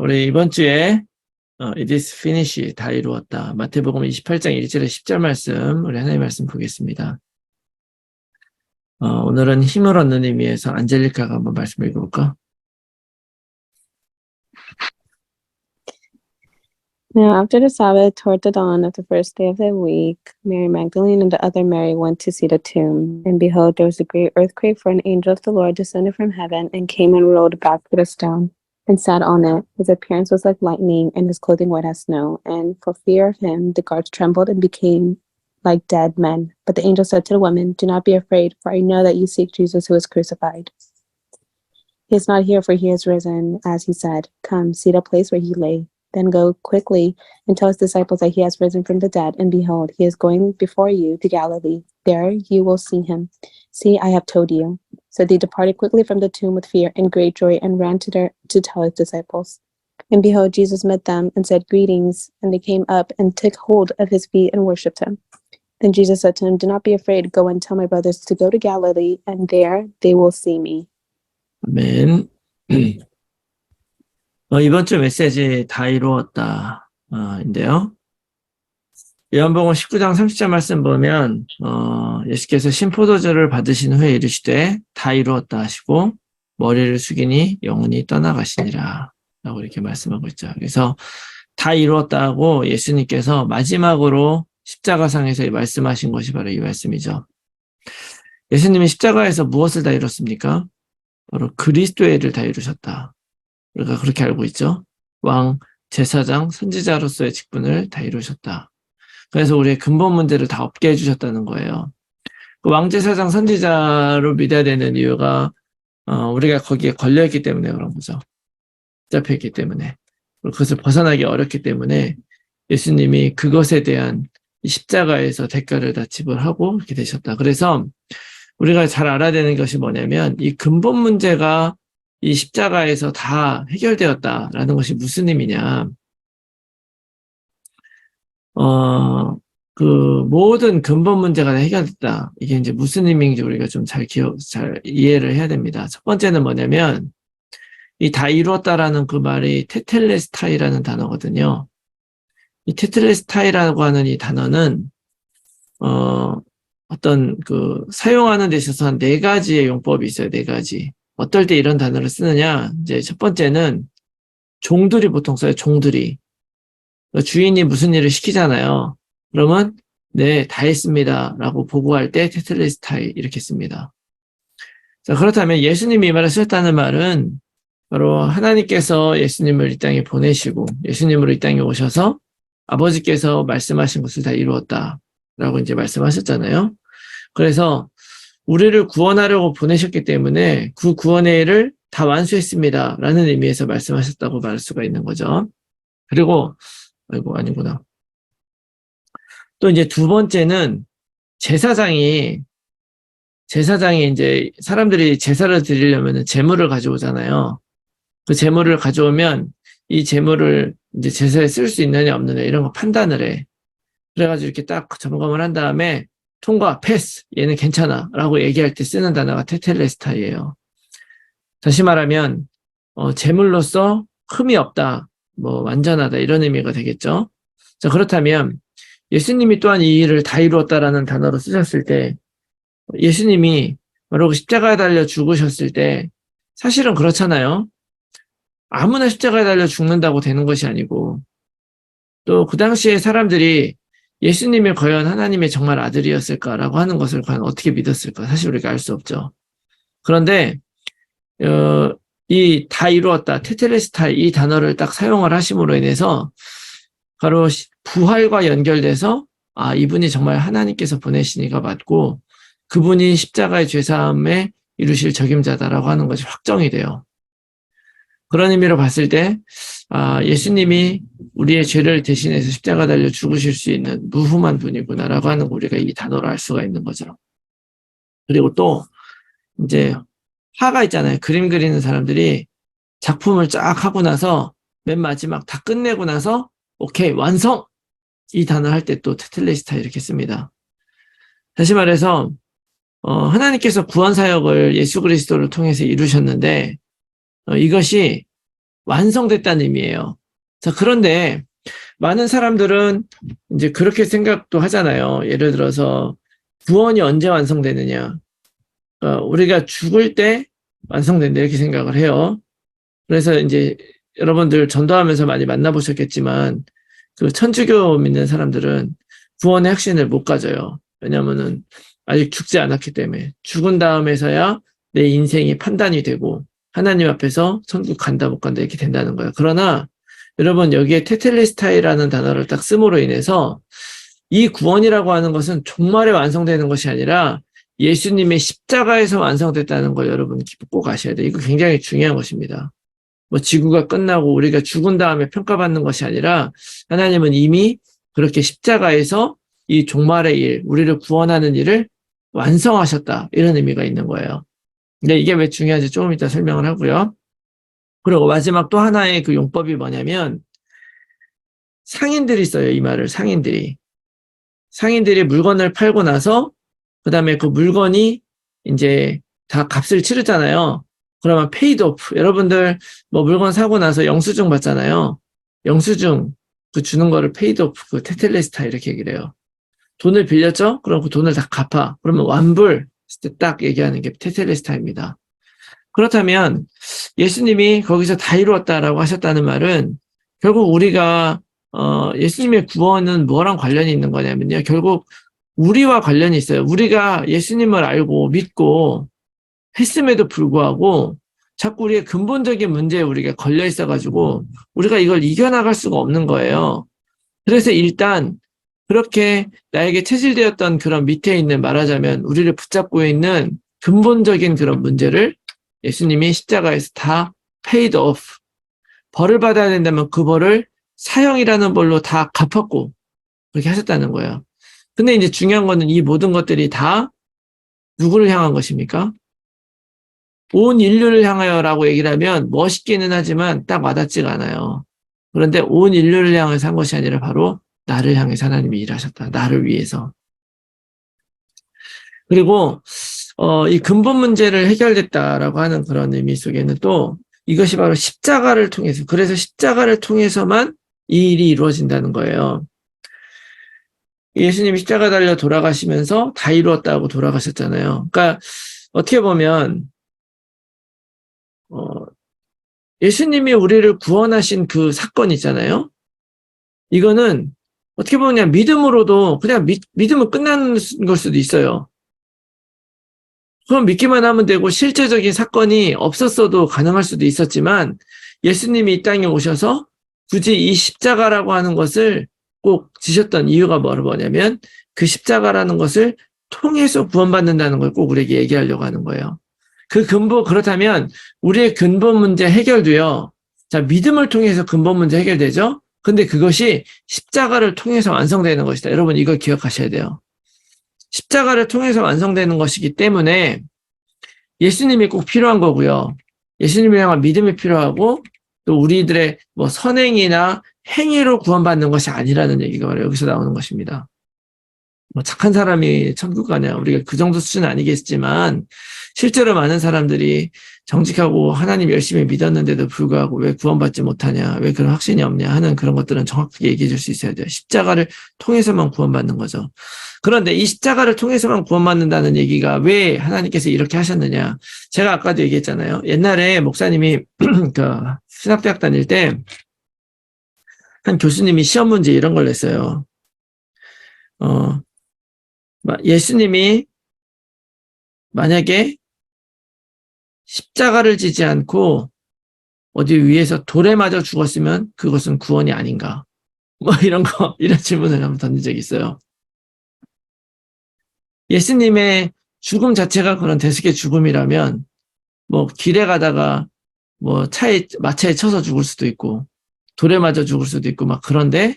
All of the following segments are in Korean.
우리 이번 주에 It is finished, 다 이루었다. 마태복음 28장 1절에 10절 말씀, 우리 하나님의 말씀 보겠습니다. 오늘은 힘을 얻는 의미에서 안젤리카가 한번 말씀 읽어볼까? Now after the Sabbath, toward the dawn of the first day of the week, Mary Magdalene and the other Mary went to see the tomb. And behold, there was a great earthquake, for an angel of the Lord descended from heaven and came and rolled back the stone and sat on it. His appearance was like lightning, and his clothing white as snow. And for fear of him, the guards trembled and became like dead men. But the angel said to the woman, "Do not be afraid, for I know that you seek Jesus who was crucified. He is not here, for he is risen, as he said. Come, see the place where he lay. Then go quickly and tell his disciples that he has risen from the dead, and behold, he is going before you to Galilee. There you will see him. See, I have told you." So they departed quickly from the tomb with fear and great joy, and ran to tell his disciples. And behold, Jesus met them and said, "Greetings." And they came up and took hold of his feet and worshipped him. Then Jesus said to him, "Do not be afraid. Go and tell my brothers to go to Galilee, and there they will see me." 아멘. 이번 주 메시지 다 이루었다 인데요. 요한복음 19장 30절 말씀 보면 예수께서 신포도주를 받으신 후에 이르시되 다 이루었다 하시고 머리를 숙이니 영혼이 떠나가시니라 라고 이렇게 말씀하고 있죠. 그래서 다 이루었다고 예수님께서 마지막으로 십자가상에서 말씀하신 것이 바로 이 말씀이죠. 예수님이 십자가에서 무엇을 다 이뤘습니까? 바로 그리스도의 일을 다 이루셨다. 우리가 그렇게 알고 있죠. 왕, 제사장, 선지자로서의 직분을 다 이루셨다. 그래서 우리의 근본 문제를 다 없게 해주셨다는 거예요. 그 왕, 제사장, 선지자로 믿어야 되는 이유가 우리가 거기에 걸려있기 때문에 그런 거죠. 잡혀있기 때문에. 그것을 벗어나기 어렵기 때문에 예수님이 그것에 대한 이 십자가에서 대가를 다 지불하고 이렇게 되셨다. 그래서 우리가 잘 알아야 되는 것이 뭐냐면 이 근본 문제가 이 십자가에서 다 해결되었다라는 것이 무슨 의미냐. 그 모든 근본 문제가 다 해결됐다. 이게 이제 무슨 의미인지 우리가 좀 잘 이해를 해야 됩니다. 첫 번째는 뭐냐면 이 다 이루었다라는 그 말이 테텔레스타이라는 단어거든요. 이 테텔레스타이라고 하는 이 단어는 어떤 그 사용하는 데 있어서 한 4가지의 용법이 있어요. 4가지. 어떨 때 이런 단어를 쓰느냐? 이제 첫 번째는 종들이 보통 써요. 종들이. 주인이 무슨 일을 시키잖아요. 그러면 네, 다 했습니다. 라고 보고할 때 테텔레스타이 이렇게 씁니다. 자, 그렇다면 예수님이 이 말을 쓰셨다는 말은 바로 하나님께서 예수님을 이 땅에 보내시고 예수님으로 이 땅에 오셔서 아버지께서 말씀하신 것을 다 이루었다. 라고 이제 말씀하셨잖아요. 그래서 우리를 구원하려고 보내셨기 때문에 그 구원의 일을 다 완수했습니다. 라는 의미에서 말씀하셨다고 말할 수가 있는 거죠. 그리고 아니구나. 또 이제 두 번째는 제사장이 이제 사람들이 제사를 드리려면 재물을 가져오잖아요. 그 재물을 가져오면 이 재물을 이제 제사에 쓸 수 있느냐 없느냐 이런 거 판단을 해. 그래가지고 이렇게 딱 점검을 한 다음에 통과, 패스, 얘는 괜찮아 라고 얘기할 때 쓰는 단어가 테텔레스타이예요. 다시 말하면 재물로서 흠이 없다, 완전하다 이런 의미가 되겠죠. 자, 그렇다면 예수님이 또한 이 일을 다 이루었다라는 단어로 쓰셨을 때 예수님이 바로 십자가에 달려 죽으셨을 때 사실은 그렇잖아요. 아무나 십자가에 달려 죽는다고 되는 것이 아니고 또 그 당시에 사람들이 예수님이 과연 하나님의 정말 아들이었을까라고 하는 것을 과연 어떻게 믿었을까? 사실 우리가 알 수 없죠. 그런데 이 다 이루었다, 테텔레스타이 이 단어를 딱 사용을 하심으로 인해서 바로 부활과 연결돼서 이분이 정말 하나님께서 보내시니가 맞고 그분이 십자가의 죄사함에 이루실 적임자다라고 하는 것이 확정이 돼요. 그런 의미로 봤을 때 예수님이 우리의 죄를 대신해서 십자가 달려 죽으실 수 있는 무흠한 분이구나라고 하는 거 우리가 이 단어로 알 수가 있는 거죠. 그리고 또 이제 화가 있잖아요. 그림 그리는 사람들이 작품을 쫙 하고 나서 맨 마지막 다 끝내고 나서 오케이 완성! 이 단어 할 때 또 테텔레스타 이렇게 씁니다. 다시 말해서 하나님께서 구원 사역을 예수 그리스도를 통해서 이루셨는데 이것이 완성됐다는 의미예요. 자, 그런데 많은 사람들은 이제 그렇게 생각도 하잖아요. 예를 들어서 구원이 언제 완성되느냐. 우리가 죽을 때 완성된다 이렇게 생각을 해요. 그래서 이제 여러분들 전도하면서 많이 만나보셨겠지만 그 천주교 믿는 사람들은 구원의 확신을 못 가져요. 왜냐면은 아직 죽지 않았기 때문에 죽은 다음에서야 내 인생이 판단이 되고 하나님 앞에서 천국 간다 못 간다 이렇게 된다는 거예요. 그러나 여러분 여기에 테텔레스타이라는 단어를 딱 씀으로 인해서 이 구원이라고 하는 것은 종말에 완성되는 것이 아니라 예수님의 십자가에서 완성됐다는 걸 여러분 꼭 아셔야 돼요. 이거 굉장히 중요한 것입니다. 뭐 지구가 끝나고 우리가 죽은 다음에 평가받는 것이 아니라 하나님은 이미 그렇게 십자가에서 이 종말의 일, 우리를 구원하는 일을 완성하셨다. 이런 의미가 있는 거예요. 근데 이게 왜 중요한지 조금 이따 설명을 하고요. 그리고 마지막 또 하나의 그 용법이 뭐냐면 상인들이 써요. 이 말을 상인들이. 상인들이 물건을 팔고 나서 그 다음에 그 물건이 이제 다 값을 치르잖아요. 그러면 페이드 오프. 여러분들 뭐 물건 사고 나서 영수증 받잖아요. 영수증 그 주는 거를 페이드 오프, 그 테텔레스타 이렇게 얘기를 해요. 돈을 빌렸죠? 그럼 그 돈을 다 갚아. 그러면 완불 딱 얘기하는 게 테텔레스타입니다. 그렇다면 예수님이 거기서 다 이루었다라고 하셨다는 말은 결국 우리가 예수님의 구원은 뭐랑 관련이 있는 거냐면요. 결국 우리와 관련이 있어요. 우리가 예수님을 알고 믿고 했음에도 불구하고 자꾸 우리의 근본적인 문제에 우리가 걸려 있어가지고 우리가 이걸 이겨나갈 수가 없는 거예요. 그래서 일단 그렇게 나에게 체질되었던 그런 밑에 있는 말하자면 우리를 붙잡고 있는 근본적인 그런 문제를 예수님이 십자가에서 다 paid off. 벌을 받아야 된다면 그 벌을 사형이라는 벌로 다 갚았고 그렇게 하셨다는 거예요. 근데 이제 중요한 거는 이 모든 것들이 다 누구를 향한 것입니까? 온 인류를 향하여라고 얘기를 하면 멋있기는 하지만 딱 와닿지가 않아요. 그런데 온 인류를 향해서 한 것이 아니라 바로 나를 향해서 하나님이 일하셨다. 나를 위해서. 그리고 이 근본 문제를 해결됐다라고 하는 그런 의미 속에는 또 이것이 바로 십자가를 통해서, 그래서 십자가를 통해서만 이 일이 이루어진다는 거예요. 예수님이 십자가 달려 돌아가시면서 다 이루었다고 돌아가셨잖아요. 그러니까 어떻게 보면 예수님이 우리를 구원하신 그 사건 있잖아요. 이거는 어떻게 보면 그냥 믿음으로도 그냥 믿음은 끝나는 걸 수도 있어요. 그럼 믿기만 하면 되고 실제적인 사건이 없었어도 가능할 수도 있었지만 예수님이 이 땅에 오셔서 굳이 이 십자가라고 하는 것을 꼭 지셨던 이유가 뭐냐면 그 십자가라는 것을 통해서 구원받는다는 걸 꼭 우리에게 얘기하려고 하는 거예요. 그 근본, 그렇다면 우리의 근본 문제 해결도요. 자, 믿음을 통해서 근본 문제 해결되죠? 근데 그것이 십자가를 통해서 완성되는 것이다. 여러분 이걸 기억하셔야 돼요. 십자가를 통해서 완성되는 것이기 때문에 예수님이 꼭 필요한 거고요. 예수님을 향한 믿음이 필요하고 또 우리들의 뭐 선행이나 행위로 구원받는 것이 아니라는 얘기가 바로 여기서 나오는 것입니다. 뭐 착한 사람이 천국 가냐, 우리가 그 정도 수준은 아니겠지만 실제로 많은 사람들이 정직하고 하나님 열심히 믿었는데도 불구하고 왜 구원받지 못하냐, 왜 그런 확신이 없냐 하는 그런 것들은 정확하게 얘기해 줄 수 있어야 돼요. 십자가를 통해서만 구원받는 거죠. 그런데 이 십자가를 통해서만 구원받는다는 얘기가 왜 하나님께서 이렇게 하셨느냐. 제가 아까도 얘기했잖아요. 옛날에 목사님이 그 신학대학 다닐 때 한 교수님이 시험 문제 이런 걸 냈어요. 예수님이 만약에 십자가를 지지 않고 어디 위에서 돌에 맞아 죽었으면 그것은 구원이 아닌가. 뭐 이런 질문을 한번 던진 적이 있어요. 예수님의 죽음 자체가 그런 대속의 죽음이라면 뭐 길에 가다가 뭐 마차에 쳐서 죽을 수도 있고 돌에 맞아 죽을 수도 있고 막 그런데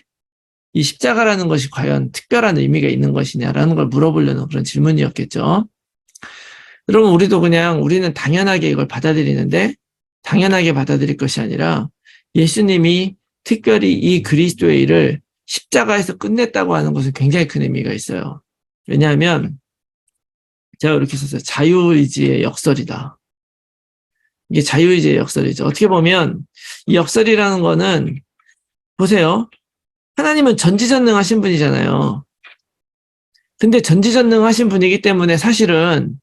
이 십자가라는 것이 과연 특별한 의미가 있는 것이냐라는 걸 물어보려는 그런 질문이었겠죠. 여러분 우리는 당연하게 이걸 받아들이는데 당연하게 받아들일 것이 아니라 예수님이 특별히 이 그리스도의 일을 십자가에서 끝냈다고 하는 것은 굉장히 큰 의미가 있어요. 왜냐하면 제가 이렇게 썼어요. 자유의지의 역설이다. 이게 자유의지의 역설이죠. 어떻게 보면 이 역설이라는 거는 보세요. 하나님은 전지전능하신 분이잖아요. 근데 전지전능하신 분이기 때문에 사실은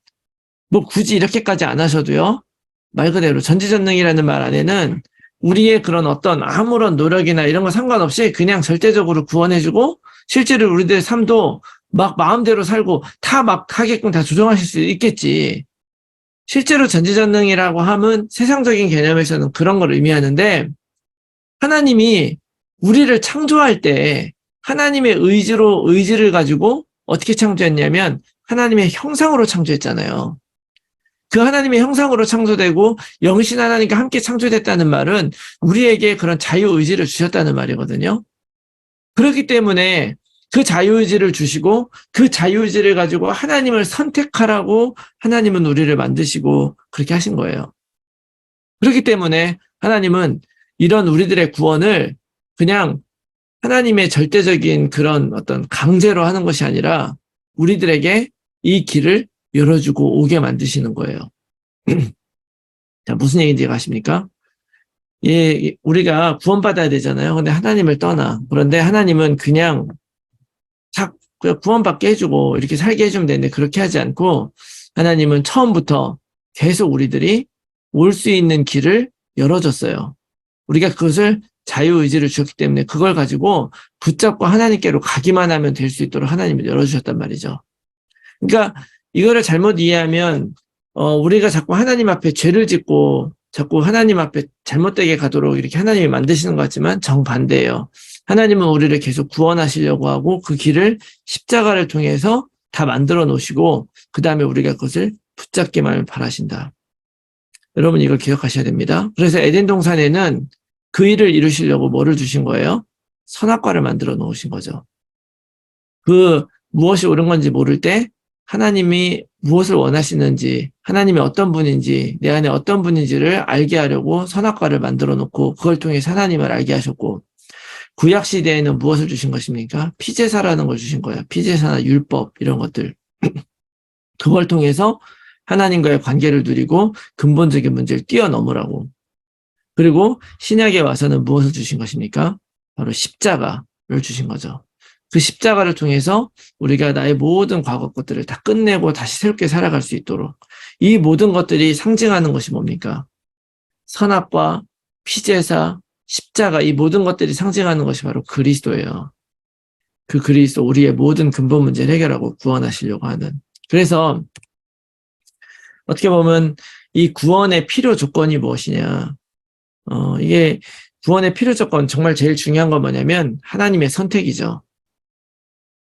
뭐 굳이 이렇게까지 안 하셔도요. 말 그대로 전지전능이라는 말 안에는 우리의 그런 어떤 아무런 노력이나 이런 거 상관없이 그냥 절대적으로 구원해주고 실제로 우리들의 삶도 막 마음대로 살고 다 막 하게끔 다 조정하실 수 있겠지. 실제로 전지전능이라고 하면 세상적인 개념에서는 그런 걸 의미하는데 하나님이 우리를 창조할 때 하나님의 의지를 가지고 어떻게 창조했냐면 하나님의 형상으로 창조했잖아요. 그 하나님의 형상으로 창조되고 영신 하나님과 함께 창조됐다는 말은 우리에게 그런 자유의지를 주셨다는 말이거든요. 그렇기 때문에 그 자유의지를 주시고 그 자유의지를 가지고 하나님을 선택하라고 하나님은 우리를 만드시고 그렇게 하신 거예요. 그렇기 때문에 하나님은 이런 우리들의 구원을 그냥 하나님의 절대적인 그런 어떤 강제로 하는 것이 아니라 우리들에게 이 길을 열어주고 오게 만드시는 거예요. 자, 무슨 얘기인지 아십니까? 예, 우리가 구원받아야 되잖아요. 근데 하나님을 떠나. 그런데 하나님은 그냥 구원받게 해주고 이렇게 살게 해주면 되는데 그렇게 하지 않고 하나님은 처음부터 계속 우리들이 올 수 있는 길을 열어줬어요. 우리가 그것을 자유의지를 주셨기 때문에 그걸 가지고 붙잡고 하나님께로 가기만 하면 될 수 있도록 하나님이 열어주셨단 말이죠. 그러니까 이거를 잘못 이해하면 우리가 자꾸 하나님 앞에 죄를 짓고 자꾸 하나님 앞에 잘못되게 가도록 이렇게 하나님이 만드시는 것 같지만 정반대예요. 하나님은 우리를 계속 구원하시려고 하고 그 길을 십자가를 통해서 다 만들어 놓으시고 그 다음에 우리가 그것을 붙잡기만 바라신다. 여러분 이걸 기억하셔야 됩니다. 그래서 에덴 동산에는 그 일을 이루시려고 뭐를 주신 거예요? 선악과를 만들어 놓으신 거죠. 그 무엇이 옳은 건지 모를 때 하나님이 무엇을 원하시는지 하나님이 어떤 분인지 내 안에 어떤 분인지를 알게 하려고 선악과를 만들어 놓고 그걸 통해서 하나님을 알게 하셨고 구약 시대에는 무엇을 주신 것입니까? 피제사라는 걸 주신 거예요. 피제사나 율법 이런 것들. 그걸 통해서 하나님과의 관계를 누리고 근본적인 문제를 뛰어넘으라고. 그리고 신약에 와서는 무엇을 주신 것입니까? 바로 십자가를 주신 거죠. 그 십자가를 통해서 우리가 나의 모든 과거 것들을 다 끝내고 다시 새롭게 살아갈 수 있도록 이 모든 것들이 상징하는 것이 뭡니까? 선악과 피제사, 십자가 이 모든 것들이 상징하는 것이 바로 그리스도예요. 그 그리스도 우리의 모든 근본 문제를 해결하고 구원하시려고 하는. 그래서 어떻게 보면 이 구원의 필요 조건이 무엇이냐. 이게 구원의 필요 조건 정말 제일 중요한 건 뭐냐면 하나님의 선택이죠.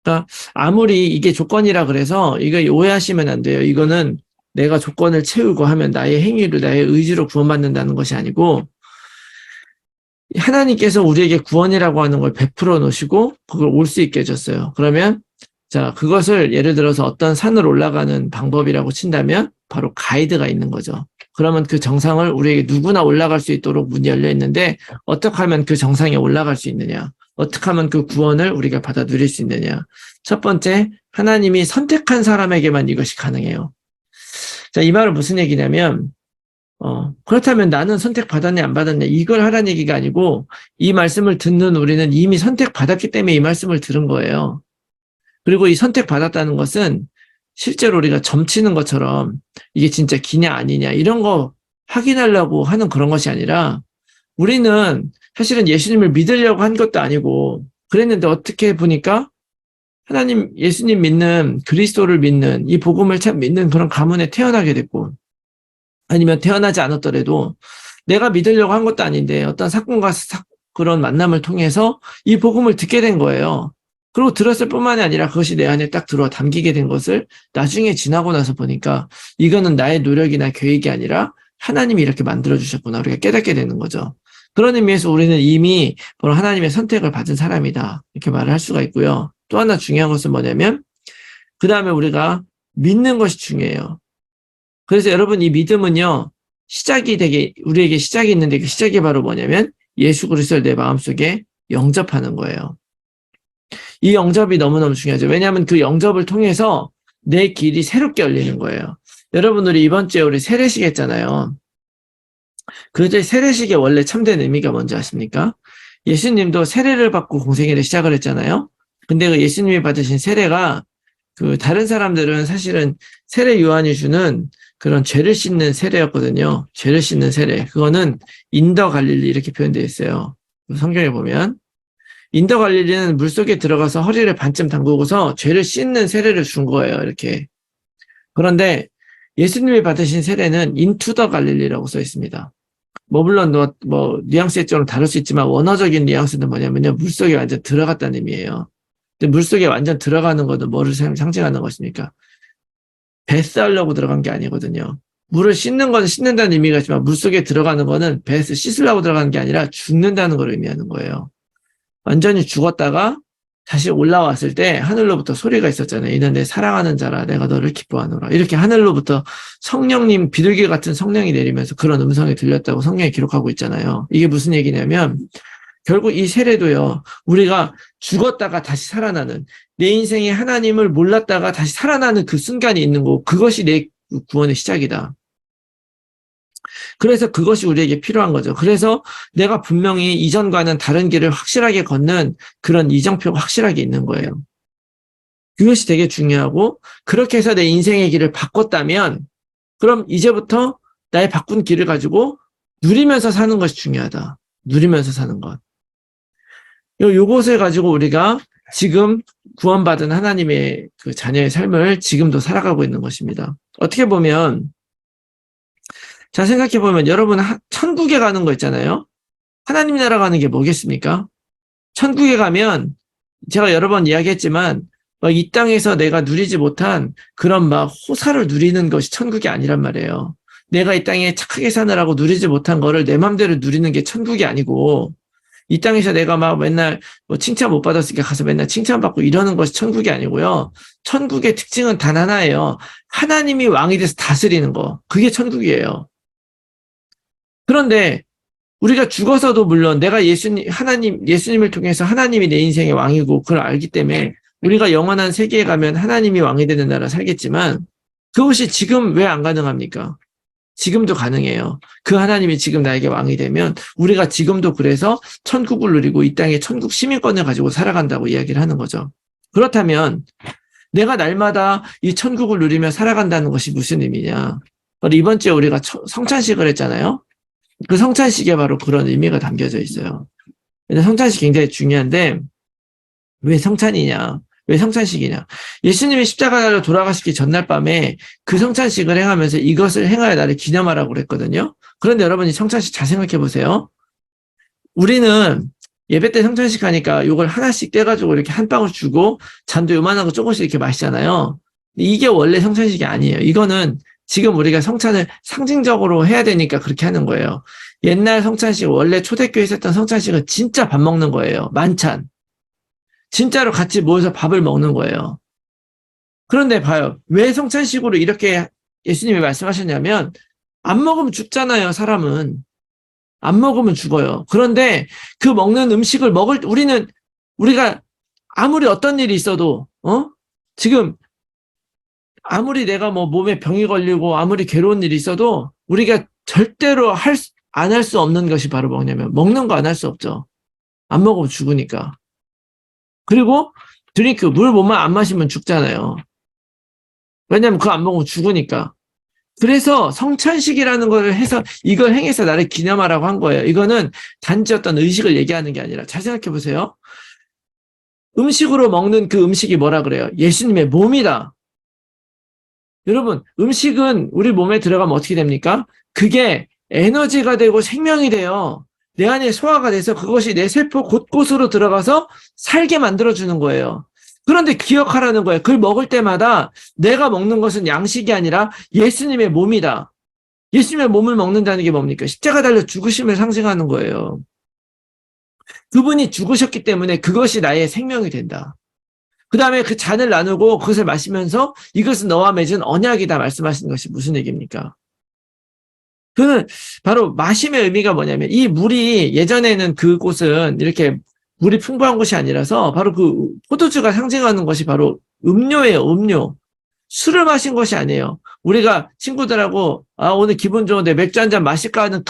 그러니까 아무리 이게 조건이라 그래서 이거 오해하시면 안 돼요. 이거는 내가 조건을 채우고 하면 나의 행위로 나의 의지로 구원받는다는 것이 아니고 하나님께서 우리에게 구원이라고 하는 걸 베풀어 놓으시고 그걸 올 수 있게 해줬어요. 그러면 자 그것을 예를 들어서 어떤 산을 올라가는 방법이라고 친다면 바로 가이드가 있는 거죠. 그러면 그 정상을 우리에게 누구나 올라갈 수 있도록 문이 열려 있는데 어떻게 하면 그 정상에 올라갈 수 있느냐? 어떻게 하면 그 구원을 우리가 받아 누릴 수 있느냐? 첫 번째, 하나님이 선택한 사람에게만 이것이 가능해요. 자, 이 말은 무슨 얘기냐면 그렇다면 나는 선택받았냐 안 받았냐 이걸 하라는 얘기가 아니고 이 말씀을 듣는 우리는 이미 선택받았기 때문에 이 말씀을 들은 거예요. 그리고 이 선택받았다는 것은 실제로 우리가 점치는 것처럼 이게 진짜 기냐 아니냐 이런 거 확인하려고 하는 그런 것이 아니라 우리는 사실은 예수님을 믿으려고 한 것도 아니고 그랬는데 어떻게 보니까 하나님 예수님 믿는 그리스도를 믿는 이 복음을 참 믿는 그런 가문에 태어나게 됐고 아니면 태어나지 않았더라도 내가 믿으려고 한 것도 아닌데 어떤 사건과 그런 만남을 통해서 이 복음을 듣게 된 거예요. 그리고 들었을 뿐만이 아니라 그것이 내 안에 딱 들어와 담기게 된 것을 나중에 지나고 나서 보니까 이거는 나의 노력이나 계획이 아니라 하나님이 이렇게 만들어주셨구나 우리가 깨닫게 되는 거죠. 그런 의미에서 우리는 이미 바로 하나님의 선택을 받은 사람이다 이렇게 말을 할 수가 있고요. 또 하나 중요한 것은 뭐냐면 그 다음에 우리가 믿는 것이 중요해요. 그래서 여러분 이 믿음은요 시작이 되게 우리에게 시작이 있는데 그 시작이 바로 뭐냐면 예수 그리스도를 내 마음속에 영접하는 거예요. 이 영접이 너무너무 중요하죠. 왜냐하면 그 영접을 통해서 내 길이 새롭게 열리는 거예요. 여러분 우리 이번 주에 우리 세례식 했잖아요. 그런데 세례식의 원래 참된 의미가 뭔지 아십니까? 예수님도 세례를 받고 공생애를 시작을 했잖아요. 근데 그 예수님이 받으신 세례가 그 다른 사람들은 사실은 세례 요한이 주는 그런 죄를 씻는 세례였거든요. 죄를 씻는 세례. 그거는 인더 갈릴리 이렇게 표현되어 있어요. 성경에 보면 인더 갈릴리는 물속에 들어가서 허리를 반쯤 담그고서 죄를 씻는 세례를 준 거예요. 이렇게. 그런데 예수님이 받으신 세례는 인투 더 갈릴리라고 써 있습니다. 물론 뉘앙스에 좀 다를 수 있지만 원어적인 뉘앙스는 뭐냐면요. 물속에 완전 들어갔다는 의미예요. 근데 물속에 완전 들어가는 것은 뭐를 상징하는 것입니까? 뱃살려고 들어간 게 아니거든요. 물을 씻는 건 씻는다는 의미가 있지만 물속에 들어가는 거는 뱃을 씻으려고 들어가는 게 아니라 죽는다는 걸 의미하는 거예요. 완전히 죽었다가 다시 올라왔을 때 하늘로부터 소리가 있었잖아요. 이는 내 사랑하는 자라 내가 너를 기뻐하노라. 이렇게 하늘로부터 성령님 비둘기 같은 성령이 내리면서 그런 음성이 들렸다고 성경에 기록하고 있잖아요. 이게 무슨 얘기냐면 결국 이 세례도요. 우리가 죽었다가 다시 살아나는 내 인생에 하나님을 몰랐다가 다시 살아나는 그 순간이 있는 거 그것이 내 구원의 시작이다. 그래서 그것이 우리에게 필요한 거죠. 그래서 내가 분명히 이전과는 다른 길을 확실하게 걷는 그런 이정표가 확실하게 있는 거예요. 그것이 되게 중요하고 그렇게 해서 내 인생의 길을 바꿨다면 그럼 이제부터 나의 바꾼 길을 가지고 누리면서 사는 것이 중요하다. 누리면서 사는 것. 요것을 가지고 우리가 지금 구원받은 하나님의 그 자녀의 삶을 지금도 살아가고 있는 것입니다. 어떻게 보면 자, 생각해보면 여러분 천국에 가는 거 있잖아요. 하나님 나라 가는 게 뭐겠습니까? 천국에 가면 제가 여러 번 이야기했지만 이 땅에서 내가 누리지 못한 그런 호사를 누리는 것이 천국이 아니란 말이에요. 내가 이 땅에 착하게 사느라고 누리지 못한 거를 내 맘대로 누리는 게 천국이 아니고 이 땅에서 내가 맨날 칭찬 못 받았으니까 가서 맨날 칭찬받고 이러는 것이 천국이 아니고요. 천국의 특징은 단 하나예요. 하나님이 왕이 돼서 다스리는 거. 그게 천국이에요. 그런데 우리가 죽어서도 물론 내가 예수님을 통해서 하나님이 내 인생의 왕이고 그걸 알기 때문에 우리가 영원한 세계에 가면 하나님이 왕이 되는 나라 살겠지만 그것이 지금 왜 안 가능합니까? 지금도 가능해요. 그 하나님이 지금 나에게 왕이 되면 우리가 지금도 그래서 천국을 누리고 이 땅에 천국 시민권을 가지고 살아간다고 이야기를 하는 거죠. 그렇다면 내가 날마다 이 천국을 누리며 살아간다는 것이 무슨 의미냐? 이번 주에 우리가 성찬식을 했잖아요. 그 성찬식에 바로 그런 의미가 담겨져 있어요. 성찬식 굉장히 중요한데 왜 성찬이냐? 왜 성찬식이냐? 예수님이 십자가로 돌아가시기 전날 밤에 그 성찬식을 행하면서 이것을 행하여 나를 기념하라고 그랬거든요. 그런데 여러분이 성찬식 잘 생각해 보세요. 우리는 예배 때 성찬식 하니까 이걸 하나씩 떼가지고 이렇게 한 방울 주고 잔도 요만한 거 조금씩 이렇게 마시잖아요. 이게 원래 성찬식이 아니에요. 이거는 지금 우리가 성찬을 상징적으로 해야 되니까 그렇게 하는 거예요. 옛날 성찬식, 원래 초대교회에서 했던 성찬식은 진짜 밥 먹는 거예요. 만찬. 진짜로 같이 모여서 밥을 먹는 거예요. 그런데 봐요. 왜 성찬식으로 이렇게 예수님이 말씀하셨냐면 안 먹으면 죽잖아요, 사람은. 안 먹으면 죽어요. 그런데 그 먹는 음식을 우리가 아무리 어떤 일이 있어도, 지금 아무리 내가 몸에 병이 걸리고 아무리 괴로운 일이 있어도 우리가 절대로 안 할 수 없는 것이 바로 뭐냐면 먹는 거 안 할 수 없죠. 안 먹으면 죽으니까. 그리고 물 안 마시면 죽잖아요. 왜냐면 그거 안 먹으면 죽으니까. 그래서 성찬식이라는 걸 해서 이걸 행해서 나를 기념하라고 한 거예요. 이거는 단지 어떤 의식을 얘기하는 게 아니라 잘 생각해 보세요. 음식으로 먹는 그 음식이 뭐라 그래요? 예수님의 몸이다. 여러분, 음식은 우리 몸에 들어가면 어떻게 됩니까? 그게 에너지가 되고 생명이 돼요. 내 안에 소화가 돼서 그것이 내 세포 곳곳으로 들어가서 살게 만들어주는 거예요. 그런데 기억하라는 거예요. 그걸 먹을 때마다 내가 먹는 것은 양식이 아니라 예수님의 몸이다. 예수님의 몸을 먹는다는 게 뭡니까? 십자가 달려 죽으심을 상징하는 거예요. 그분이 죽으셨기 때문에 그것이 나의 생명이 된다. 그 다음에 그 잔을 나누고 그것을 마시면서 이것은 너와 맺은 언약이다 말씀하시는 것이 무슨 얘기입니까? 그는 바로 마심의 의미가 뭐냐면 이 물이 예전에는 그곳은 이렇게 물이 풍부한 곳이 아니라서 바로 그 포도주가 상징하는 것이 바로 음료예요, 음료. 술을 마신 것이 아니에요. 우리가 친구들하고 오늘 기분 좋은데 맥주 한 잔 마실까 하는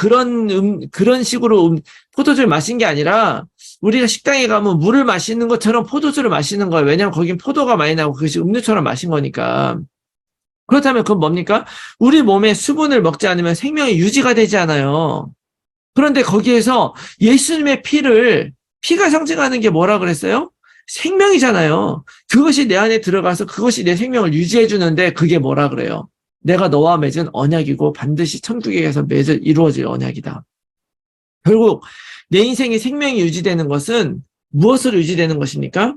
그런 식으로 포도주를 마신 게 아니라 우리가 식당에 가면 물을 마시는 것처럼 포도주를 마시는 거예요. 왜냐하면 거긴 포도가 많이 나고 그것이 음료처럼 마신 거니까. 그렇다면 그건 뭡니까? 우리 몸에 수분을 먹지 않으면 생명이 유지가 되지 않아요. 그런데 거기에서 예수님의 피가 상징하는 게 뭐라 그랬어요? 생명이잖아요. 그것이 내 안에 들어가서 그것이 내 생명을 유지해 주는데 그게 뭐라 그래요? 내가 너와 맺은 언약이고 반드시 천국에서 이루어질 언약이다. 결국 내 인생의 생명이 유지되는 것은 무엇으로 유지되는 것입니까?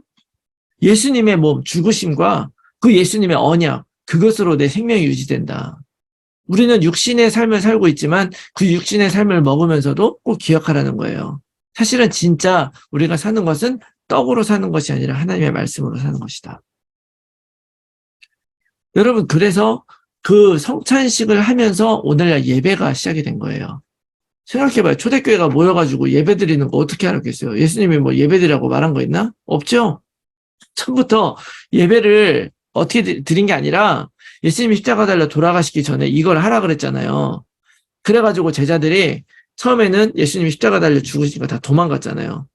예수님의 몸, 죽으심과 그 예수님의 언약, 그것으로 내 생명이 유지된다. 우리는 육신의 삶을 살고 있지만 그 육신의 삶을 먹으면서도 꼭 기억하라는 거예요. 사실은 진짜 우리가 사는 것은 떡으로 사는 것이 아니라 하나님의 말씀으로 사는 것이다. 여러분, 그래서 그 성찬식을 하면서 오늘날 예배가 시작이 된 거예요. 생각해봐요. 초대교회가 모여가지고 예배 드리는 거 어떻게 하라겠어요? 예수님이 뭐 예배 드리라고 말한 거 있나? 없죠? 처음부터 예배를 어떻게 드린 게 아니라 예수님이 십자가 달려 돌아가시기 전에 이걸 하라 그랬잖아요. 그래가지고 제자들이 처음에는 예수님이 십자가 달려 죽으시니까 다 도망갔잖아요.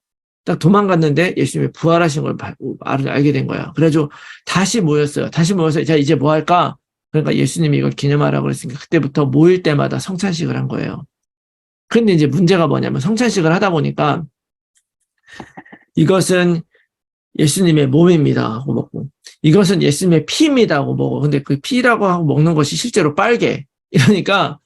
딱 도망갔는데 예수님이 부활하신 걸 알게 된 거야. 그래가지고 다시 모였어요. 다시 모여서 자 이제 뭐 할까? 그러니까 예수님이 이걸 기념하라고 그랬으니까 그때부터 모일 때마다 성찬식을 한 거예요. 근데 이제 문제가 뭐냐면 성찬식을 하다 보니까 이것은 예수님의 몸입니다 하고 먹고 이것은 예수님의 피입니다 하고 먹어. 근데 그 피라고 하고 먹는 것이 실제로 빨개. 이러니까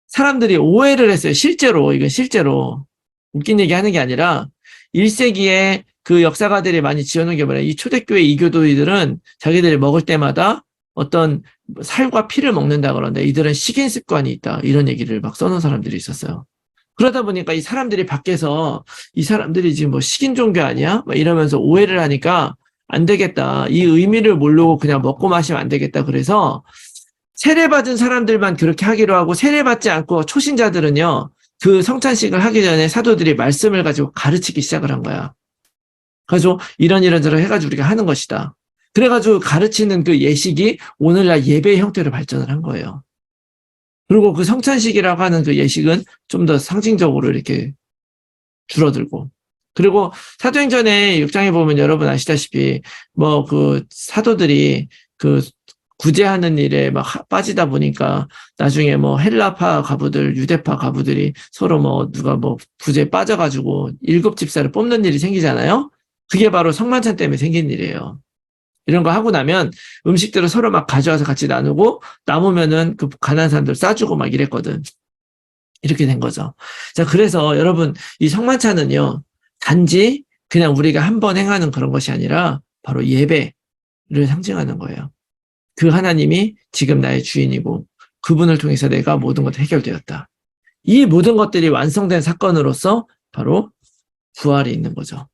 사람들이 오해를 했어요. 이건 실제로 웃긴 얘기 하는 게 아니라 1세기에 그 역사가들이 많이 지어놓은 게 뭐냐. 이 초대교회 이교도이들은 자기들이 먹을 때마다 어떤 살과 피를 먹는다 그러는데 이들은 식인 습관이 있다. 이런 얘기를 막 써놓은 사람들이 있었어요. 그러다 보니까 이 사람들이 밖에서 이 사람들이 지금 뭐 식인 종교 아니야? 막 이러면서 오해를 하니까 안 되겠다. 이 의미를 모르고 그냥 먹고 마시면 안 되겠다. 그래서 세례받은 사람들만 그렇게 하기로 하고 세례받지 않고 초신자들은요. 그 성찬식을 하기 전에 사도들이 말씀을 가지고 가르치기 시작을 한 거야. 그래서 이런저런 해가지고 우리가 하는 것이다. 그래가지고 가르치는 그 예식이 오늘날 예배의 형태로 발전을 한 거예요. 그리고 그 성찬식이라고 하는 그 예식은 좀 더 상징적으로 이렇게 줄어들고. 그리고 사도행전의 6장에 보면 여러분 아시다시피 뭐 그 사도들이 그 구제하는 일에 막 빠지다 보니까 나중에 뭐 헬라파 가부들, 유대파 가부들이 서로 뭐 누가 뭐 구제에 빠져가지고 7집사를 뽑는 일이 생기잖아요. 그게 바로 성만찬 때문에 생긴 일이에요. 이런 거 하고 나면 음식들을 서로 막 가져와서 같이 나누고 남으면은 그 가난한 사람들 싸주고 막 이랬거든. 이렇게 된 거죠. 자, 그래서 여러분 이 성만찬은요. 단지 그냥 우리가 한번 행하는 그런 것이 아니라 바로 예배를 상징하는 거예요. 그 하나님이 지금 나의 주인이고 그분을 통해서 내가 모든 것이 해결되었다. 이 모든 것들이 완성된 사건으로서 바로 부활이 있는 거죠.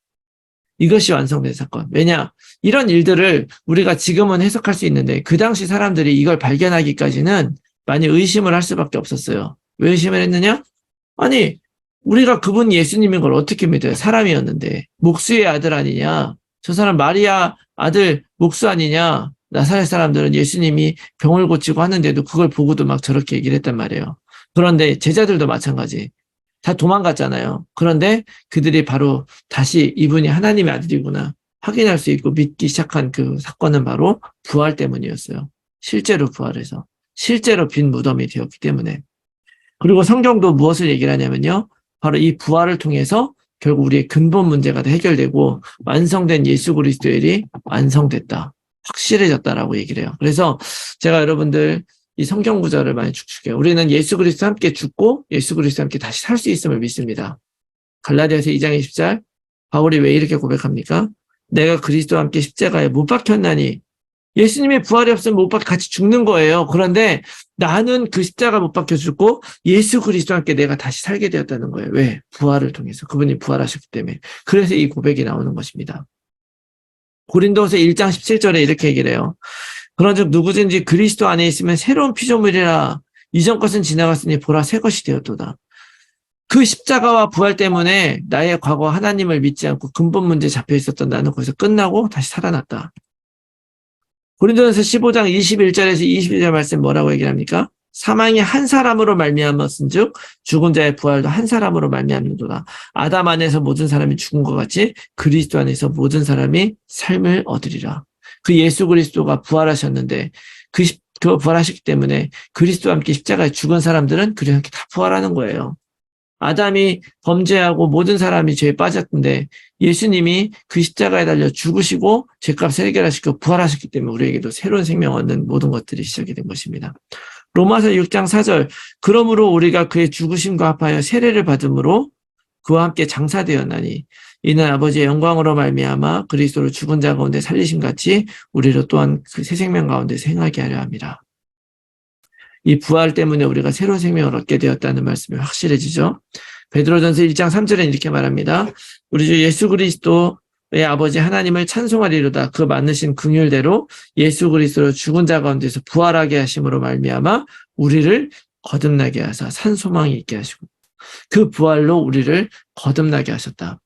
이것이 완성된 사건. 왜냐? 이런 일들을 우리가 지금은 해석할 수 있는데 그 당시 사람들이 이걸 발견하기까지는 많이 의심을 할 수밖에 없었어요. 왜 의심을 했느냐? 아니, 우리가 그분 예수님인 걸 어떻게 믿어요? 사람이었는데. 목수의 아들 아니냐? 저 사람 마리아 아들 목수 아니냐? 나사렛 사람들은 예수님이 병을 고치고 하는데도 그걸 보고도 막 저렇게 얘기를 했단 말이에요. 그런데 제자들도 마찬가지. 다 도망갔잖아요. 그런데 그들이 바로 다시 이분이 하나님의 아들이구나 확인할 수 있고 믿기 시작한 그 사건은 바로 부활 때문이었어요. 실제로 부활해서. 실제로 빈 무덤이 되었기 때문에. 그리고 성경도 무엇을 얘기를 하냐면요. 바로 이 부활을 통해서 결국 우리의 근본 문제가 다 해결되고 완성된 예수 그리스도의 일이 완성됐다. 확실해졌다라고 얘기를 해요. 그래서 제가 여러분들 이 성경 구절을 많이 축축해요. 우리는 예수 그리스도와 함께 죽고 예수 그리스도와 함께 다시 살 수 있음을 믿습니다. 갈라디아서 2장 20절 바울이 왜 이렇게 고백합니까? 내가 그리스도와 함께 십자가에 못 박혔나니 예수님의 부활이 없으면 못 박혀 같이 죽는 거예요. 그런데 나는 그 십자가 못 박혀 죽고 예수 그리스도와 함께 내가 다시 살게 되었다는 거예요. 왜? 부활을 통해서. 그분이 부활하셨기 때문에. 그래서 이 고백이 나오는 것입니다. 고린도서 1장 17절에 이렇게 얘기를 해요. 그런즉 누구든지 그리스도 안에 있으면 새로운 피조물이라 이전 것은 지나갔으니 보라 새 것이 되었도다. 그 십자가와 부활 때문에 나의 과거 하나님을 믿지 않고 근본 문제에 잡혀 있었던 나는 거기서 끝나고 다시 살아났다. 고린도전서 15장 21절에서 22절 말씀 뭐라고 얘기합니까? 사망이 한 사람으로 말미암았은즉 죽은 자의 부활도 한 사람으로 말미암는도다. 아담 안에서 모든 사람이 죽은 것 같이 그리스도 안에서 모든 사람이 삶을 얻으리라. 그 예수 그리스도가 부활하셨는데 그 부활하셨기 때문에 그리스도와 함께 십자가에 죽은 사람들은 그리스도와 함께 다 부활하는 거예요. 아담이 범죄하고 모든 사람이 죄에 빠졌는데 예수님이 그 십자가에 달려 죽으시고 죄값을 해결하시고 부활하셨기 때문에 우리에게도 새로운 생명 얻는 모든 것들이 시작이 된 것입니다. 로마서 6장 4절 그러므로 우리가 그의 죽으심과 합하여 세례를 받음으로 그와 함께 장사되었나니 이는 아버지의 영광으로 말미암아 그리스도를 죽은 자 가운데 살리심 같이 우리로 또한 그 새 생명 가운데 행하게 하려 함이라. 이 부활 때문에 우리가 새로운 생명을 얻게 되었다는 말씀이 확실해지죠. 베드로전서 1장 3절에는 이렇게 말합니다. 우리 주 예수 그리스도의 아버지 하나님을 찬송하리로다. 그 많으신 긍휼대로 예수 그리스도로 죽은 자 가운데서 부활하게 하심으로 말미암아 우리를 거듭나게 하사 산 소망이 있게 하시고 그 부활로 우리를 거듭나게 하셨다.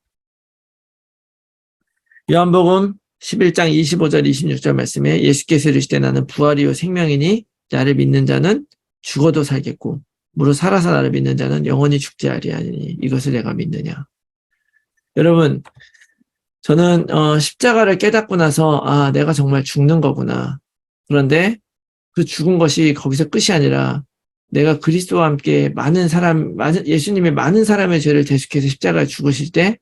요한복음 11장 25절 26절 말씀에 예수께서 이르시되 나는 부활이요 생명이니 나를 믿는 자는 죽어도 살겠고 무릇 살아서 나를 믿는 자는 영원히 죽지 아니하니 이것을 내가 믿느냐. 여러분 저는 십자가를 깨닫고 나서 내가 정말 죽는 거구나. 그런데 그 죽은 것이 거기서 끝이 아니라 내가 그리스도와 함께 예수님이 많은 사람의 죄를 대속해서 십자가에 죽으실 때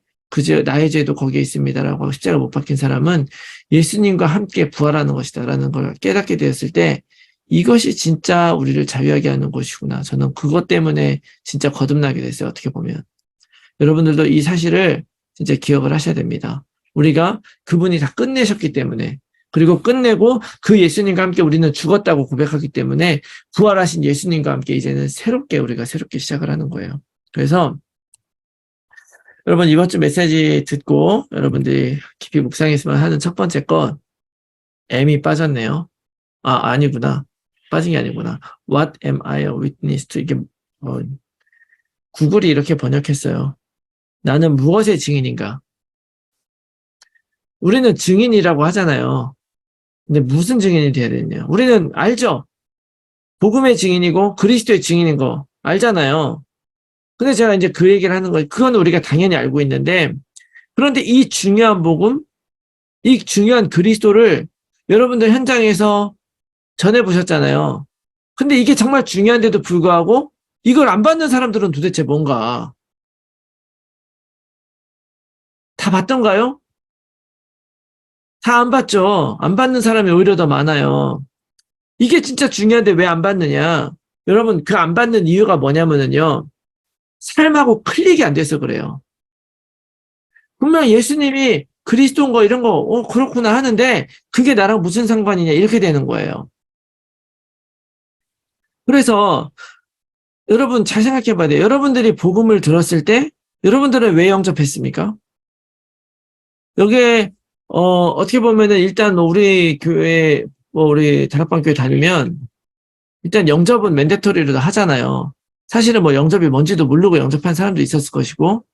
나의 죄도 거기에 있습니다라고 십자가 못 박힌 사람은 예수님과 함께 부활하는 것이다라는 걸 깨닫게 되었을 때 이것이 진짜 우리를 자유하게 하는 것이구나. 저는 그것 때문에 진짜 거듭나게 됐어요. 어떻게 보면. 여러분들도 이 사실을 진짜 기억을 하셔야 됩니다. 우리가 그분이 다 끝내셨기 때문에 그리고 끝내고 그 예수님과 함께 우리는 죽었다고 고백하기 때문에 부활하신 예수님과 함께 이제는 우리가 새롭게 시작을 하는 거예요. 그래서 여러분 이번 주 메시지 듣고 여러분들이 깊이 묵상했으면 하는 첫 번째 건 M이 빠졌네요. 아니구나. 빠진 게 아니구나. What am I a witness to? 이게 구글이 이렇게 번역했어요. 나는 무엇의 증인인가? 우리는 증인이라고 하잖아요. 근데 무슨 증인이 돼야 되냐? 우리는 알죠? 복음의 증인이고 그리스도의 증인인 거 알잖아요. 근데 제가 이제 그 얘기를 하는 거예요. 그건 우리가 당연히 알고 있는데 그런데 이 중요한 복음, 이 중요한 그리스도를 여러분들 현장에서 전해보셨잖아요. 근데 이게 정말 중요한데도 불구하고 이걸 안 받는 사람들은 도대체 뭔가? 다 받던가요? 다 안 받죠. 안 받는 사람이 오히려 더 많아요. 이게 진짜 중요한데 왜 안 받느냐? 여러분 그 안 받는 이유가 뭐냐면은요. 삶하고 클릭이 안 돼서 그래요. 분명 예수님이 그리스도인 거 이런 거 그렇구나 하는데 그게 나랑 무슨 상관이냐 이렇게 되는 거예요. 그래서 여러분 잘 생각해 봐야 돼요. 여러분들이 복음을 들었을 때 여러분들은 왜 영접했습니까? 여기에 어떻게 보면은 일단 우리 교회 우리 다락방교회 다니면 일단 영접은 맨데터리로 하잖아요. 사실은 영접이 뭔지도 모르고 영접한 사람도 있었을 것이고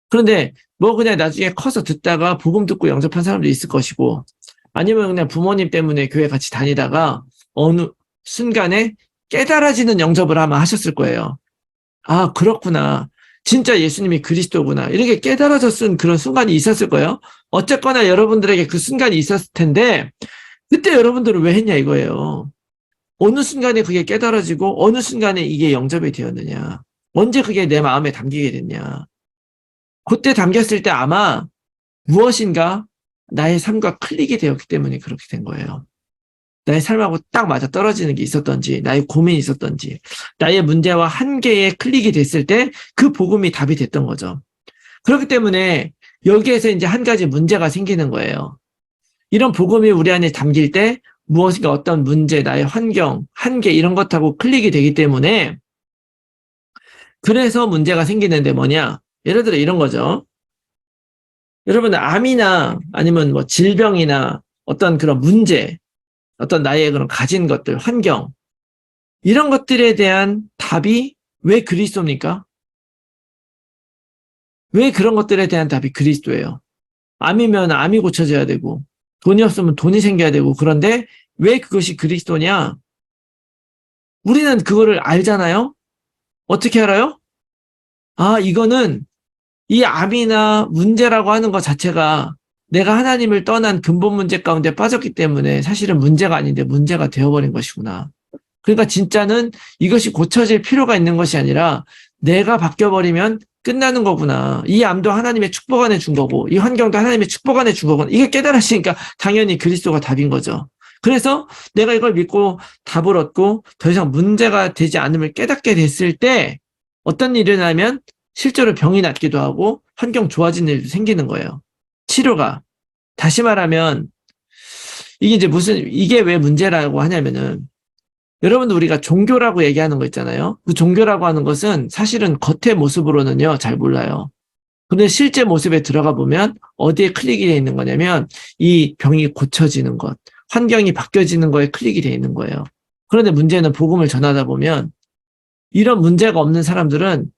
그런데 그냥 나중에 커서 듣다가 복음 듣고 영접한 사람도 있을 것이고 아니면 그냥 부모님 때문에 교회 같이 다니다가 어느 순간에 깨달아지는 영접을 아마 하셨을 거예요. 아, 그렇구나. 진짜 예수님이 그리스도구나. 이렇게 깨달아졌은 그런 순간이 있었을 거예요. 어쨌거나 여러분들에게 그 순간이 있었을 텐데 그때 여러분들은 왜 했냐 이거예요. 어느 순간에 그게 깨달아지고 어느 순간에 이게 영접이 되었느냐. 언제 그게 내 마음에 담기게 됐냐. 그때 담겼을 때 아마 무엇인가 나의 삶과 클릭이 되었기 때문에 그렇게 된 거예요. 나의 삶하고 딱 맞아 떨어지는 게 있었던지, 나의 고민이 있었던지, 나의 문제와 한계에 클릭이 됐을 때 그 복음이 답이 됐던 거죠. 그렇기 때문에 여기에서 이제 한 가지 문제가 생기는 거예요. 이런 복음이 우리 안에 담길 때 무엇인가 어떤 문제, 나의 환경, 한계 이런 것하고 클릭이 되기 때문에 그래서 문제가 생기는데 뭐냐? 예를 들어 이런 거죠. 여러분 암이나 아니면 질병이나 어떤 그런 문제, 어떤 나의 그런 가진 것들, 환경 이런 것들에 대한 답이 왜 그리스도입니까? 왜 그런 것들에 대한 답이 그리스도예요? 암이면 암이 고쳐져야 되고 돈이 없으면 돈이 생겨야 되고, 그런데 왜 그것이 그리스도냐? 우리는 그거를 알잖아요? 어떻게 알아요? 아, 이거는 이 암이나 문제라고 하는 것 자체가 내가 하나님을 떠난 근본 문제 가운데 빠졌기 때문에 사실은 문제가 아닌데 문제가 되어버린 것이구나. 그러니까 진짜는 이것이 고쳐질 필요가 있는 것이 아니라 내가 바뀌어버리면 끝나는 거구나. 이 암도 하나님의 축복 안에 준 거고 이 환경도 하나님의 축복 안에 준 거구나. 이게 깨달으시니까 당연히 그리스도가 답인 거죠. 그래서 내가 이걸 믿고 답을 얻고 더 이상 문제가 되지 않음을 깨닫게 됐을 때 어떤 일이 일어나면 실제로 병이 낫기도 하고 환경 좋아지는 일도 생기는 거예요. 치료가. 다시 말하면 이게 왜 문제라고 하냐면은 여러분들 우리가 종교라고 얘기하는 거 있잖아요. 그 종교라고 하는 것은 사실은 겉의 모습으로는요, 잘 몰라요. 근데 실제 모습에 들어가 보면 어디에 클릭이 되어 있는 거냐면 이 병이 고쳐지는 것, 환경이 바뀌어지는 거에 클릭이 되어 있는 거예요. 그런데 문제는 복음을 전하다 보면 이런 문제가 없는 사람들은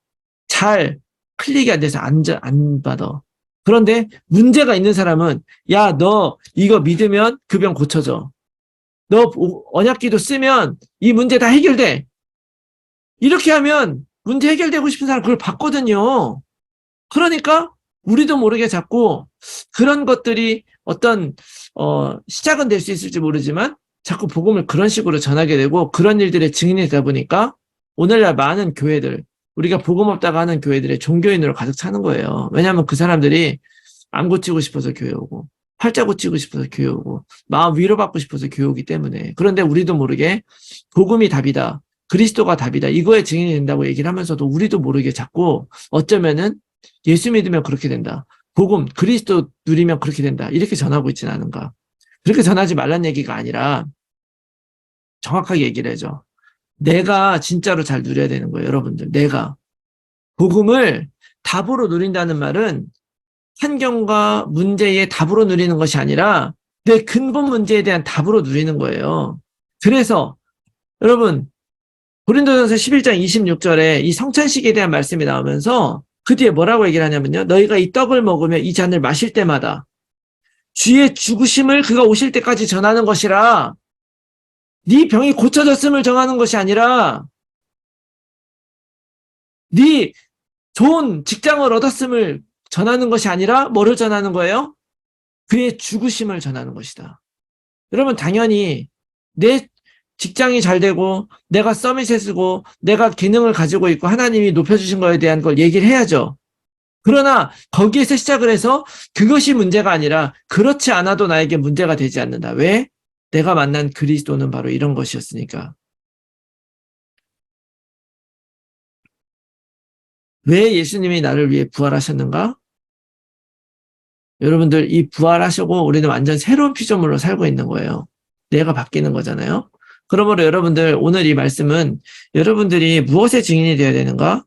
잘 클릭이 안 돼서 안 받아. 그런데 문제가 있는 사람은 야, 너 이거 믿으면 그 병 고쳐져. 너 언약기도 쓰면 이 문제 다 해결돼. 이렇게 하면 문제 해결되고 싶은 사람 그걸 받거든요. 그러니까 우리도 모르게 자꾸 그런 것들이 어떤 시작은 될 수 있을지 모르지만 자꾸 복음을 그런 식으로 전하게 되고 그런 일들의 증인이 되다 보니까 오늘날 많은 교회들 우리가 복음 없다가 하는 교회들의 종교인으로 가득 차는 거예요. 왜냐하면 그 사람들이 안 고치고 싶어서 교회 오고 팔자 고치고 싶어서 교회 오고 마음 위로받고 싶어서 교회 오기 때문에. 그런데 우리도 모르게 복음이 답이다. 그리스도가 답이다. 이거에 증인이 된다고 얘기를 하면서도 우리도 모르게 자꾸 어쩌면은 예수 믿으면 그렇게 된다. 복음, 그리스도 누리면 그렇게 된다. 이렇게 전하고 있지는 않은가. 그렇게 전하지 말란 얘기가 아니라 정확하게 얘기를 해줘. 내가 진짜로 잘 누려야 되는 거예요, 여러분들. 내가. 복음을 답으로 누린다는 말은 환경과 문제의 답으로 누리는 것이 아니라 내 근본 문제에 대한 답으로 누리는 거예요. 그래서 여러분 고린도전서 11장 26절에 이 성찬식에 대한 말씀이 나오면서 그 뒤에 뭐라고 얘기를 하냐면요. 너희가 이 떡을 먹으며 이 잔을 마실 때마다 주의 죽으심을 그가 오실 때까지 전하는 것이라. 네 병이 고쳐졌음을 전하는 것이 아니라 네 좋은 직장을 얻었음을 전하는 것이 아니라 뭐를 전하는 거예요? 그의 죽으심을 전하는 것이다. 여러분 당연히 내 직장이 잘 되고 내가 서밋에 쓰고 내가 기능을 가지고 있고 하나님이 높여주신 거에 대한 걸 얘기를 해야죠. 그러나 거기에서 시작을 해서 그것이 문제가 아니라 그렇지 않아도 나에게 문제가 되지 않는다. 왜? 내가 만난 그리스도는 바로 이런 것이었으니까. 왜 예수님이 나를 위해 부활하셨는가? 여러분들 이 부활하시고 우리는 완전 새로운 피조물로 살고 있는 거예요. 내가 바뀌는 거잖아요. 그러므로 여러분들 오늘 이 말씀은 여러분들이 무엇의 증인이 되어야 되는가?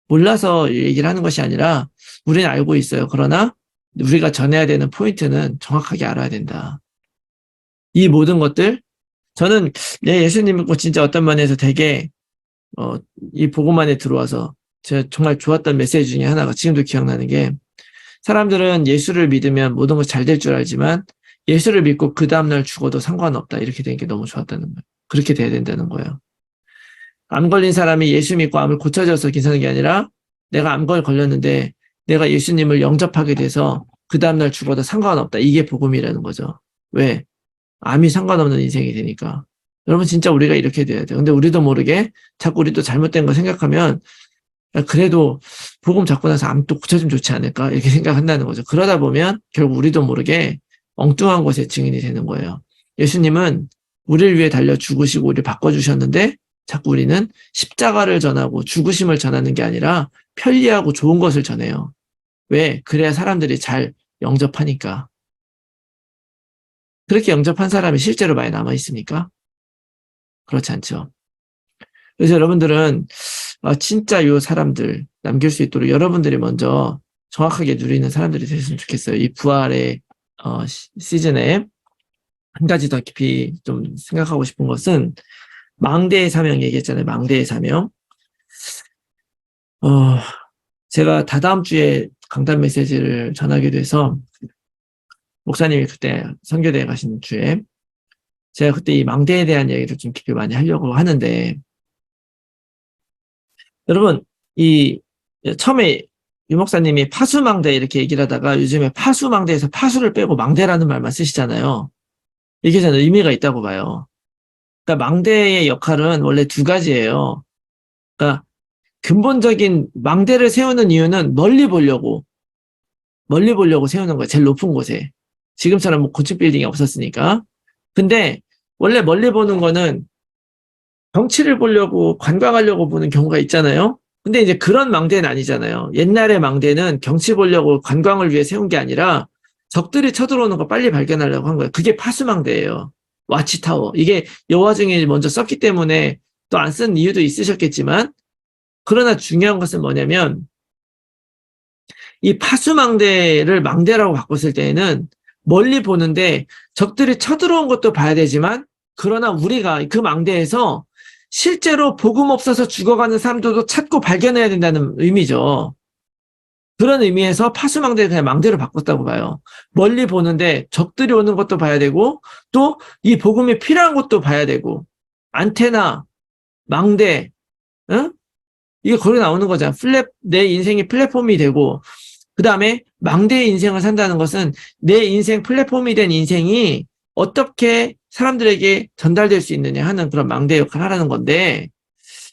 몰라서 얘기를 하는 것이 아니라 우리는 알고 있어요. 그러나 우리가 전해야 되는 포인트는 정확하게 알아야 된다. 이 모든 것들 저는 내 예수님 믿고 진짜 어떤 면에서 되게 이 복음 안에 들어와서 제가 정말 좋았던 메시지 중에 하나가 지금도 기억나는 게 사람들은 예수를 믿으면 모든 것이 잘 될 줄 알지만 예수를 믿고 그 다음날 죽어도 상관없다. 이렇게 되는 게 너무 좋았다는 거예요. 그렇게 돼야 된다는 거예요. 암 걸린 사람이 예수 믿고 암을 고쳐져서 괜찮은 게 아니라 내가 암걸 걸렸는데 내가 예수님을 영접하게 돼서 그 다음날 죽어도 상관없다. 이게 복음이라는 거죠. 왜? 암이 상관없는 인생이 되니까. 여러분 진짜 우리가 이렇게 돼야 돼요. 근데 우리도 모르게 자꾸 우리도 잘못된 거 생각하면 그래도 복음 잡고 나서 암 또 고쳐주면 좋지 않을까 이렇게 생각한다는 거죠. 그러다 보면 결국 우리도 모르게 엉뚱한 것에 증인이 되는 거예요. 예수님은 우리를 위해 달려 죽으시고 우리를 바꿔주셨는데 자꾸 우리는 십자가를 전하고 죽으심을 전하는 게 아니라 편리하고 좋은 것을 전해요. 왜? 그래야 사람들이 잘 영접하니까. 그렇게 영접한 사람이 실제로 많이 남아있습니까? 그렇지 않죠. 그래서 여러분들은 진짜 요 사람들 남길 수 있도록 여러분들이 먼저 정확하게 누리는 사람들이 됐으면 좋겠어요. 이 부활의 시즌에 한 가지 더 깊이 좀 생각하고 싶은 것은 망대의 사명 얘기했잖아요. 망대의 사명. 제가 다다음 주에 강단 메시지를 전하게 돼서 목사님이 그때 선교대에 가신 주에 제가 그때 이 망대에 대한 얘기를 좀 깊이 많이 하려고 하는데, 여러분, 처음에 유 목사님이 파수망대 이렇게 얘기를 하다가 요즘에 파수망대에서 파수를 빼고 망대라는 말만 쓰시잖아요. 이게 저는 의미가 있다고 봐요. 그러니까 망대의 역할은 원래 두 가지예요. 그러니까 근본적인 망대를 세우는 이유는 멀리 보려고 세우는 거예요. 제일 높은 곳에. 지금처럼 뭐 고층 빌딩이 없었으니까. 근데 원래 멀리 보는 거는 경치를 보려고 관광하려고 보는 경우가 있잖아요. 근데 이제 그런 망대는 아니잖아요. 옛날의 망대는 경치 보려고 관광을 위해 세운 게 아니라 적들이 쳐들어오는 거 빨리 발견하려고 한 거예요. 그게 파수망대예요. 와치타워. 이게 여호와 중에 먼저 썼기 때문에 또 안 쓴 이유도 있으셨겠지만, 그러나 중요한 것은 뭐냐면 이 파수망대를 망대라고 바꿨을 때에는 멀리 보는데 적들이 쳐들어온 것도 봐야 되지만, 그러나 우리가 그 망대에서 실제로 복음 없어서 죽어가는 사람들도 찾고 발견해야 된다는 의미죠. 그런 의미에서 파수망대를 그냥 망대로 바꿨다고 봐요. 멀리 보는데 적들이 오는 것도 봐야 되고, 또 이 복음이 필요한 것도 봐야 되고, 안테나, 망대, 응? 이게 거기 나오는 거잖아. 내 인생이 플랫폼이 되고, 그 다음에 망대의 인생을 산다는 것은 내 인생 플랫폼이 된 인생이 어떻게 사람들에게 전달될 수 있느냐 하는 그런 망대 역할을 하라는 건데,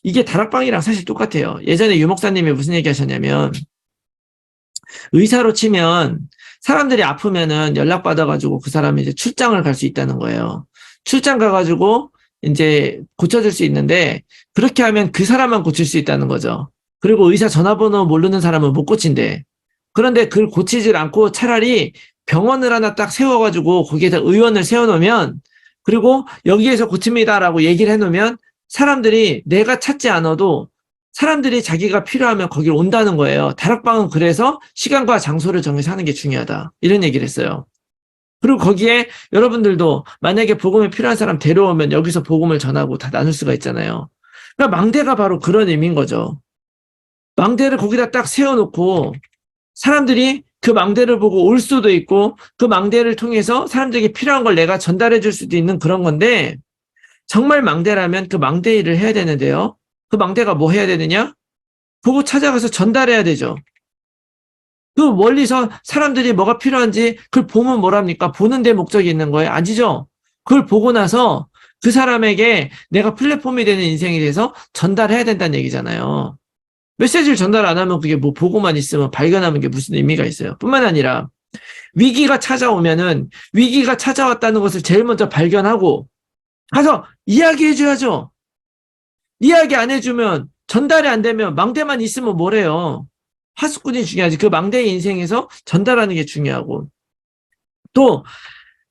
이게 다락방이랑 사실 똑같아요. 예전에 유 목사님이 무슨 얘기 하셨냐면, 의사로 치면 사람들이 아프면은 연락받아가지고 그 사람이 이제 출장을 갈 수 있다는 거예요. 출장 가가지고 이제 고쳐줄 수 있는데, 그렇게 하면 그 사람만 고칠 수 있다는 거죠. 그리고 의사 전화번호 모르는 사람은 못 고친대. 그런데 그걸 고치질 않고 차라리 병원을 하나 딱 세워가지고 거기에다 의원을 세워놓으면, 그리고 여기에서 고칩니다라고 얘기를 해놓으면 사람들이 내가 찾지 않아도 사람들이 자기가 필요하면 거기를 온다는 거예요. 다락방은 그래서 시간과 장소를 정해서 하는 게 중요하다. 이런 얘기를 했어요. 그리고 거기에 여러분들도 만약에 복음이 필요한 사람 데려오면 여기서 복음을 전하고 다 나눌 수가 있잖아요. 그러니까 망대가 바로 그런 의미인 거죠. 망대를 거기다 딱 세워놓고 사람들이 그 망대를 보고 올 수도 있고, 그 망대를 통해서 사람들에게 필요한 걸 내가 전달해 줄 수도 있는 그런 건데, 정말 망대라면 그 망대 일을 해야 되는데요. 그 망대가 뭐 해야 되느냐? 보고 찾아가서 전달해야 되죠. 그 멀리서 사람들이 뭐가 필요한지 그걸 보면 뭐랍니까? 보는 데 목적이 있는 거예요? 아니죠. 그걸 보고 나서 그 사람에게 내가 플랫폼이 되는 인생에 대해서 전달해야 된다는 얘기잖아요. 메시지를 전달 안 하면 그게 뭐 보고만 있으면 발견하는 게 무슨 의미가 있어요. 뿐만 아니라 위기가 찾아오면은 위기가 찾아왔다는 것을 제일 먼저 발견하고 가서 이야기해줘야죠. 이야기 안 해주면, 전달이 안 되면 망대만 있으면 뭐래요. 파수꾼이 중요하지. 그 망대의 인생에서 전달하는 게 중요하고, 또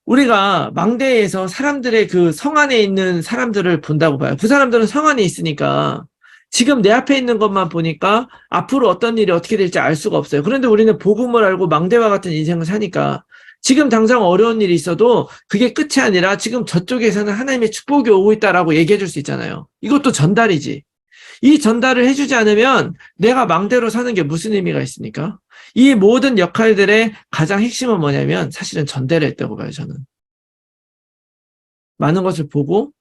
우리가 망대에서 사람들의 그 성 안에 있는 사람들을 본다고 봐요. 그 사람들은 성 안에 있으니까 지금 내 앞에 있는 것만 보니까 앞으로 어떤 일이 어떻게 될지 알 수가 없어요. 그런데 우리는 복음을 알고 망대와 같은 인생을 사니까 지금 당장 어려운 일이 있어도 그게 끝이 아니라 지금 저쪽에서는 하나님의 축복이 오고 있다라고 얘기해 줄 수 있잖아요. 이것도 전달이지. 이 전달을 해주지 않으면 내가 망대로 사는 게 무슨 의미가 있습니까? 이 모든 역할들의 가장 핵심은 뭐냐면 사실은 전달을 했다고 봐요, 저는. 많은 것을 보고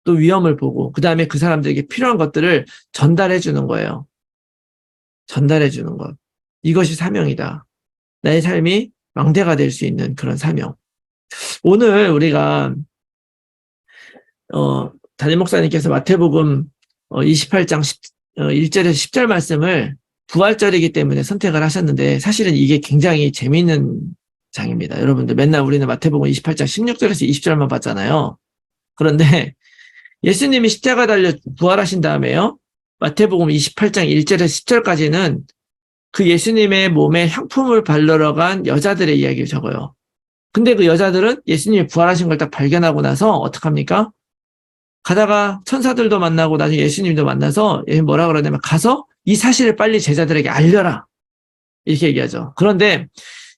또 위험을 보고 그 다음에 그 사람들에게 필요한 것들을 전달해 주는 거예요. 전달해 주는 것. 이것이 사명이다. 나의 삶이 망대가 될 수 있는 그런 사명. 오늘 우리가 담임 목사님께서 마태복음 28장 1절에서 10절 말씀을 부활절이기 때문에 선택을 하셨는데, 사실은 이게 굉장히 재미있는 장입니다. 여러분들 맨날 우리는 마태복음 28장 16절에서 20절만 봤잖아요. 그런데 예수님이 십자가 달려 부활하신 다음에요, 마태복음 28장 1절에서 10절까지는 그 예수님의 몸에 향품을 바르러 간 여자들의 이야기를 적어요. 근데 그 여자들은 예수님이 부활하신 걸 딱 발견하고 나서 어떡합니까? 가다가 천사들도 만나고 나중에 예수님도 만나서 뭐라 그러냐면 가서 이 사실을 빨리 제자들에게 알려라. 이렇게 얘기하죠. 그런데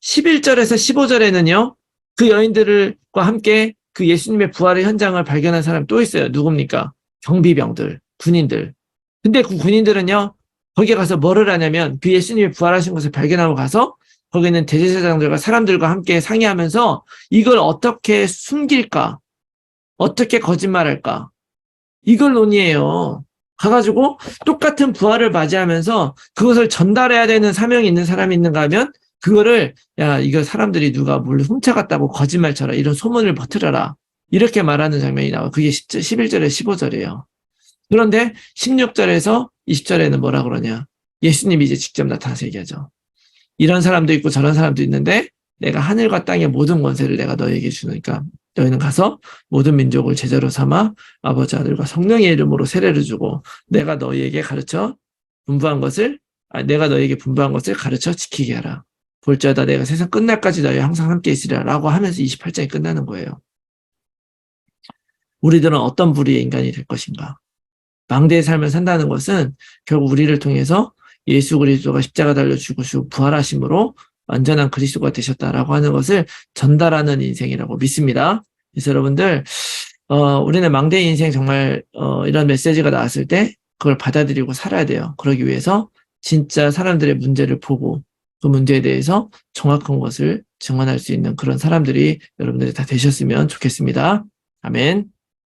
11절에서 15절에는요. 그 여인들과 함께 그 예수님의 부활의 현장을 발견한 사람 또 있어요. 누굽니까? 경비병들, 군인들. 근데 그 군인들은요. 거기에 가서 뭐를 하냐면 그 예수님이 부활하신 것을 발견하고 가서 거기는 대제사장들과 사람들과 함께 상의하면서 이걸 어떻게 숨길까? 어떻게 거짓말할까? 이걸 논의해요. 가가지고 똑같은 부활을 맞이하면서 그것을 전달해야 되는 사명이 있는 사람이 있는가 하면 그거를 야 이거 사람들이 누가 뭘 훔쳐갔다고 거짓말처럼 이런 소문을 퍼뜨려라. 이렇게 말하는 장면이 나와요. 그게 11절에 15절이에요. 그런데 16절에서 20절에는 뭐라 그러냐. 예수님이 이제 직접 나타나서 얘기하죠. 이런 사람도 있고 저런 사람도 있는데 내가 하늘과 땅의 모든 권세를 내가 너에게 주니까 너희는 가서 모든 민족을 제자로 삼아 아버지 아들과 성령의 이름으로 세례를 주고 내가 너희에게 분부한 것을 가르쳐 지키게 하라. 볼지어다 내가 세상 끝날까지 너희 항상 함께 있으리라 라고 하면서 28장이 끝나는 거예요. 우리들은 어떤 부류의 인간이 될 것인가? 망대의 삶을 산다는 것은 결국 우리를 통해서 예수 그리스도가 십자가 달려 죽으시고 부활하심으로 완전한 그리스도가 되셨다라고 하는 것을 전달하는 인생이라고 믿습니다. 그래서 여러분들 우리는 망대의 인생 정말 이런 메시지가 나왔을 때 그걸 받아들이고 살아야 돼요. 그러기 위해서 진짜 사람들의 문제를 보고 그 문제에 대해서 정확한 것을 증언할 수 있는 그런 사람들이 여러분들이 다 되셨으면 좋겠습니다. 아멘.